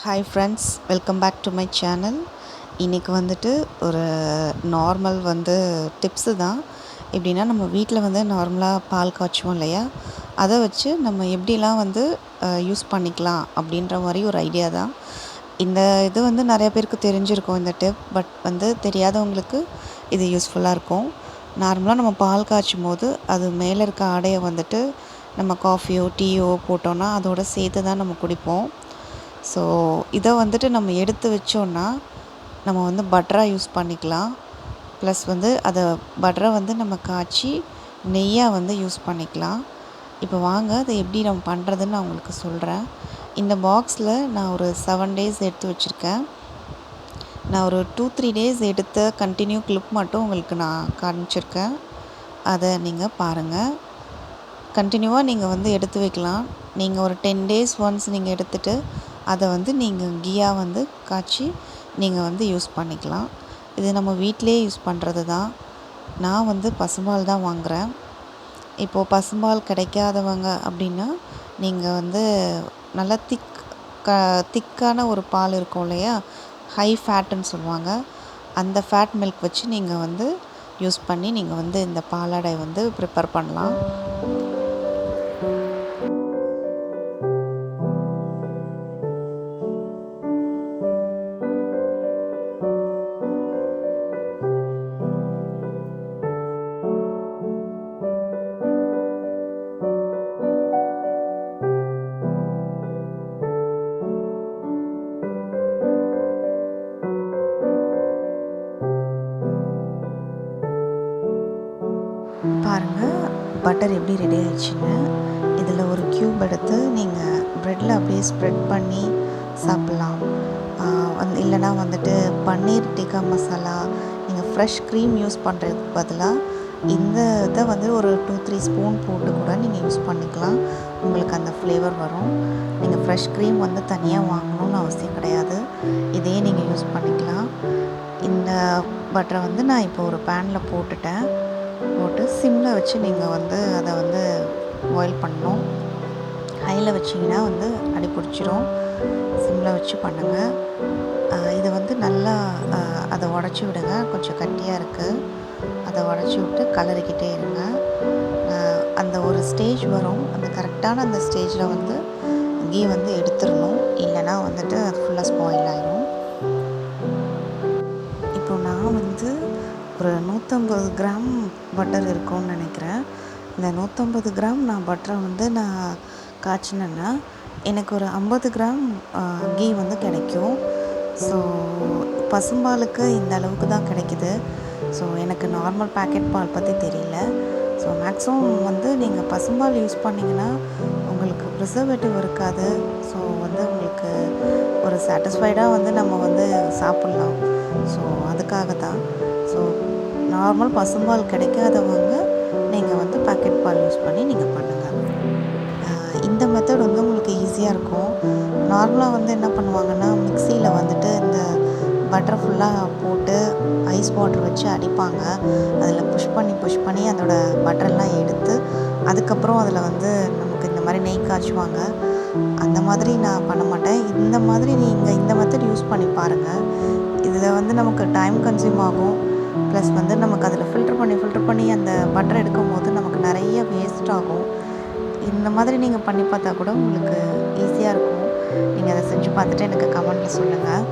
Hi friends, welcome back to my channel. இன்றைக்கி வந்துட்டு ஒரு நார்மல் டிப்ஸு தான். எப்படின்னா, நம்ம வீட்டில் நார்மலாக பால் காய்ச்சுவோம் இல்லையா, அதை வச்சு நம்ம எப்படிலாம் யூஸ் பண்ணிக்கலாம் அப்படின்ற மாதிரி ஒரு ஐடியா தான். இந்த இது நிறைய பேருக்கு தெரிஞ்சிருக்கும் இந்த டிப். பட் தெரியாதவங்களுக்கு இது யூஸ்ஃபுல்லாக இருக்கும். நார்மலாக நம்ம பால் காய்ச்சும் போது அது மேலே இருக்க ஆடையை நம்ம காஃபியோ டீயோ போட்டோன்னா அதோட சேர்த்து தான் நம்ம குடிப்போம். ஸோ இதை நம்ம எடுத்து வச்சோன்னா நம்ம பட்டராக யூஸ் பண்ணிக்கலாம். ப்ளஸ் அதை பட்டரை நம்ம காய்ச்சி நெய்யாக யூஸ் பண்ணிக்கலாம். இப்போ வாங்க அதை எப்படி நம்ம பண்ணுறதுன்னு நான் உங்களுக்கு சொல்கிறேன். இந்த பாக்ஸில் நான் ஒரு 7 டேஸ் எடுத்து வச்சுருக்கேன். நான் ஒரு 2-3 டேஸ் எடுத்த கண்டினியூ கிளிப் மட்டும் உங்களுக்கு நான் காமிச்சிருக்கேன். அதை நீங்கள் பாருங்கள். கண்டினியூவாக நீங்கள் எடுத்து வைக்கலாம். நீங்கள் ஒரு 10 டேஸ் ஒன்ஸ் நீங்கள் எடுத்துகிட்டு அதை நீங்கள் கீயாக காய்ச்சி நீங்கள் யூஸ் பண்ணிக்கலாம். இது நம்ம வீட்டிலே யூஸ் பண்ணுறது தான். நான் பசும்பால் தான் வாங்குகிறேன். இப்போது பசும்பால் கிடைக்காதவங்க அப்படின்னா நீங்கள் நல்லா திக்கான ஒரு பால் இருக்கும் இல்லையா, ஹை ஃபேட்டுன்னு சொல்லுவாங்க, அந்த ஃபேட் மில்க் வச்சு நீங்கள் யூஸ் பண்ணி நீங்கள் இந்த பாலாடை ப்ரிப்பேர் பண்ணலாம். பாருங்கள், பட்டர் எப்படி ரெடி ஆயிடுச்சுன்னு. இதில் ஒரு க்யூப் எடுத்து நீங்கள் ப்ரெட்டில் அப்படியே ஸ்ப்ரெட் பண்ணி சாப்பிட்லாம். இல்லைனா பன்னீர் டிக்கா மசாலா, நீங்கள் ஃப்ரெஷ் க்ரீம் யூஸ் பண்ணுறதுக்கு பதிலாக இந்த இதை ஒரு 2-3 ஸ்பூன் போட்டு கூட நீங்கள் யூஸ் பண்ணிக்கலாம். உங்களுக்கு அந்த ஃப்ளேவர் வரும். நீங்கள் ஃப்ரெஷ் க்ரீம் தனியாக வாங்கணும்னு அவசியம் கிடையாது. இதையே நீங்கள் யூஸ் பண்ணிக்கலாம். இந்த பட்டரை நான் இப்போ ஒரு பேனில் போட்டு சிம்மில் வச்சு நீங்கள் அதை பாயில் பண்ணணும். ஹையில் வச்சிங்கன்னா அடி பிடிச்சிரும். சிம்மில் வச்சு பண்ணுங்கள். இது நல்லா அதை உடச்சி விடுங்க. கொஞ்சம் கட்டியாக இருக்குது, அதை உடச்சி விட்டு கலரிக்கிட்டே இருங்க. அந்த ஒரு ஸ்டேஜ் வரும். அந்த கரெக்டான அந்த ஸ்டேஜில் கீ எடுத்துடணும். இல்லைனா அது ஃபுல்லாக ஸ்பாயில் ஆகிடும். இப்போ நான் ஒரு 150 கிராம் பட்டர் இருக்கும்னு நினைக்கிறேன். இந்த 150 கிராம் நான் பட்டரை நான் காய்ச்சினேன்னா எனக்கு ஒரு 50 கிராம் கீ கிடைக்கும். ஸோ பசும்பாலுக்கு இந்த அளவுக்கு தான் கிடைக்கிது. ஸோ எனக்கு நார்மல் பேக்கெட் பால் பற்றி தெரியல. ஸோ மேக்ஸிமம் நீங்கள் பசும்பால் யூஸ் பண்ணிங்கன்னா உங்களுக்கு ப்ரிசர்வேட்டிவ் இருக்காது. ஸோ உங்களுக்கு ஒரு சாட்டிஸ்ஃபைடாக நம்ம சாப்பிட்லாம். ஸோ அதுக்காக தான். ஸோ நார்மல் பசும்பால் கிடைக்காதவங்க நீங்கள் பாக்கெட் பால் யூஸ் பண்ணி நீங்கள் பண்ணுங்கள். இந்த மெத்தட் உங்களுக்கு ஈஸியாக இருக்கும். நார்மலாக என்ன பண்ணுவாங்கன்னா, மிக்சியில் இந்த பட்டர் ஃபுல்லாக போட்டு ஐஸ் வாட்டர் வச்சு அடிப்பாங்க. அதில் புஷ் பண்ணி அதோட பட்டரெல்லாம் எடுத்து அதுக்கப்புறம் அதில் நமக்கு இந்த மாதிரி நெய் காய்ச்சுவாங்க. அந்த மாதிரி நான் பண்ண மாட்டேன். இந்த மாதிரி நீங்கள் இந்த மெத்தட் யூஸ் பண்ணி பாருங்கள். இதில் நமக்கு டைம் கன்சியூம் ஆகும். ப்ளஸ் நமக்கு அதில் ஃபில்டர் பண்ணி அந்த பட்டர் எடுக்கும் போது நமக்கு நிறைய வேஸ்ட் ஆகும். இந்த மாதிரி நீங்கள் பண்ணி பார்த்தா கூட உங்களுக்கு ஈஸியாக இருக்கும். நீங்கள் அதை செஞ்சு பார்த்துட்டு எனக்கு கமெண்ட்டில் சொல்லுங்கள்.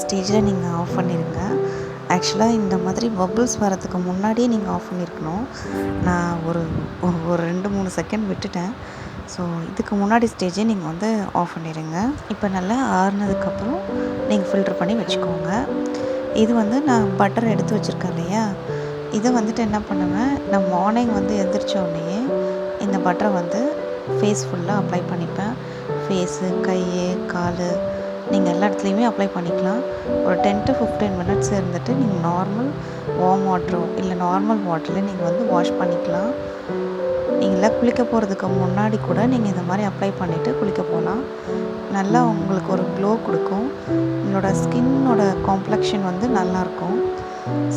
ஸ்டேஜில் நீங்கள் ஆஃப் பண்ணிடுங்க. ஆக்சுவலாக இந்த மாதிரி பபிள்ஸ் வரதுக்கு முன்னாடியே நீங்கள் ஆஃப் பண்ணியிருக்கணும். நான் ஒரு ஒரு 2-3 செகண்ட் விட்டுட்டேன். ஸோ இதுக்கு முன்னாடி ஸ்டேஜே நீங்கள் வந்து ஆஃப் பண்ணிடுங்க. இப்போ நல்லா ஆறுனதுக்கப்புறம் நீங்கள் ஃபில்ட்ரு பண்ணி வச்சுக்கோங்க. இது வந்து நான் பட்டர் எடுத்து வச்சுருக்கேன் இல்லையா, இதை வந்துட்டு என்ன பண்ணுவேன், நான் மார்னிங் வந்து எந்திரிச்ச உடனேயே இந்த பட்டரை வந்து ஃபேஸ் ஃபுல்லாக அப்ளை பண்ணிப்பேன். ஃபேஸு, கை, கால், நீங்கள் எல்லா இடத்துலையுமே அப்ளை பண்ணிக்கலாம். ஒரு 10 to 15 மினிட்ஸ் இருந்துட்டு நீங்கள் நார்மல் வார்ம் வாட்டரோ இல்லை நார்மல் வாட்டரில் நீங்கள் வந்து வாஷ் பண்ணிக்கலாம். இல்லை குளிக்க போகிறதுக்கு முன்னாடி கூட நீங்கள் இந்த மாதிரி அப்ளை பண்ணிவிட்டு குளிக்க போகலாம். நல்லா உங்களுக்கு ஒரு க்ளோ கொடுக்கும். உங்களோட ஸ்கின்னோட காம்ப்ளெக்ஷன் வந்து நல்லாயிருக்கும்.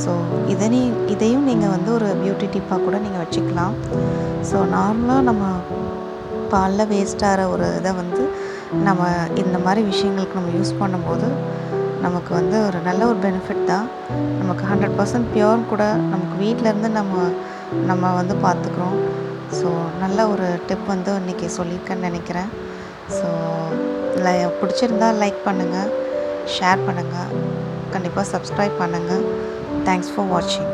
ஸோ இதையும் நீங்கள் வந்து ஒரு பியூட்டி டிப்பாக கூட நீங்கள் வச்சுக்கலாம். ஸோ நார்மலாக நம்ம பாலில் வேஸ்ட்டாகிற ஒரு இதை வந்து நம்ம இந்த மாதிரி விஷயங்களுக்கு நம்ம யூஸ் பண்ணும்போது நமக்கு வந்து ஒரு நல்ல ஒரு பெனிஃபிட் தான். நமக்கு 100% பியூர் கூட நமக்கு வீட்டிலேருந்து நம்ம வந்து பார்த்துக்குறோம். ஸோ நல்ல ஒரு டிப் வந்து இன்றைக்கி சொல்லியிருக்கேன்னு நினைக்கிறேன். ஸோ பிடிச்சிருந்தா லைக் பண்ணுங்கள், ஷேர் பண்ணுங்கள், கண்டிப்பாக சப்ஸ்கிரைப் பண்ணுங்கள். தேங்க்ஸ் ஃபார் வாட்சிங்.